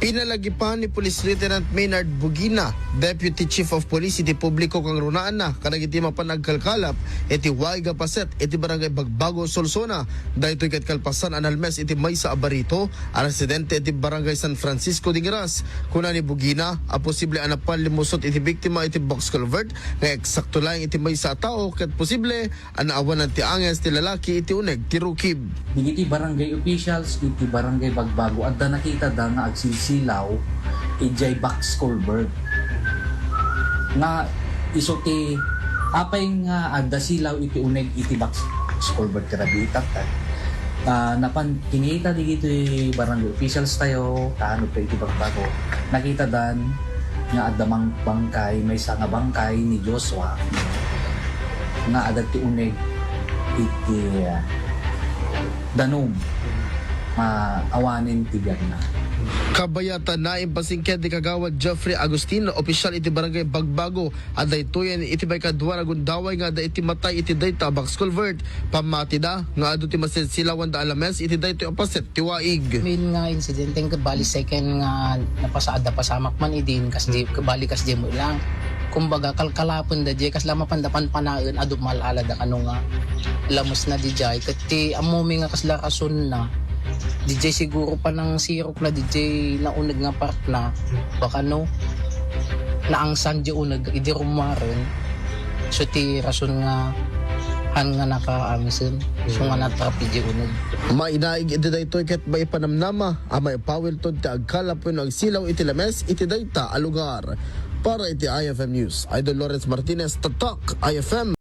Pinalagi pa ni Police Lieutenant Maynard Bugina, Deputy Chief of Police iti publiko kang runaan na kanang iti mapanagkalkalap iti Waiga Paset iti barangay Bagbago Solsona daytoy ket kalpasan analmes iti Maysa Abarito a residente iti barangay San Francisco Dingiras kuna ni Bugina a posible anapan limusot iti biktima iti box culvert nga eksakto lang iti Maysa a tao ket posible anaawan ti anges ti lalaki iti uneg ti rukib. Digiti barangay officials iti barangay Bagbago adda nakita da nga agsilsilaw ijay box culvert nga iso ti apay nga adda silaw iti uneg iti box culvert karabi itaktak napan kinita digiti barangay officials tayo taano pa iti Bagbago nakita dan nga adda mang bangkay may nga bangkay ni Joshua nga adda ti uneg iti danom awanin ti na. Kabayatan na impasingked di kagawad Jeffrey Agustino, opisyal iti barangay Bagbago, at daytoyen iti may kadwa na gundaway nga da iti matay iti dayta box culvert. Pamati da nga ado ti masensilawan da alames iti daytoy apaset ti waig. Min nga insidente nga bali second nga napasaada pasamak man idin kas di bali kas di mo lang. Kumbaga kalkalapon da di kas lama pandapan panaen adu malala da kano nga lamos na di jay kati amomi nga kas lakason na DJ siguro pa ng sirok na DJ na unag nga part na baka no na ang sandyo unag idi rumaron so ti rason nga han nga naka-amisin so nga natrapi di unag Mainaig iti daytoy ket may panamnama amay pawilton ti agkalapon agsilaw iti lames iti dayta a lugar. Para iti IFM News, Idol Lawrence Martinez, Tatak IFM.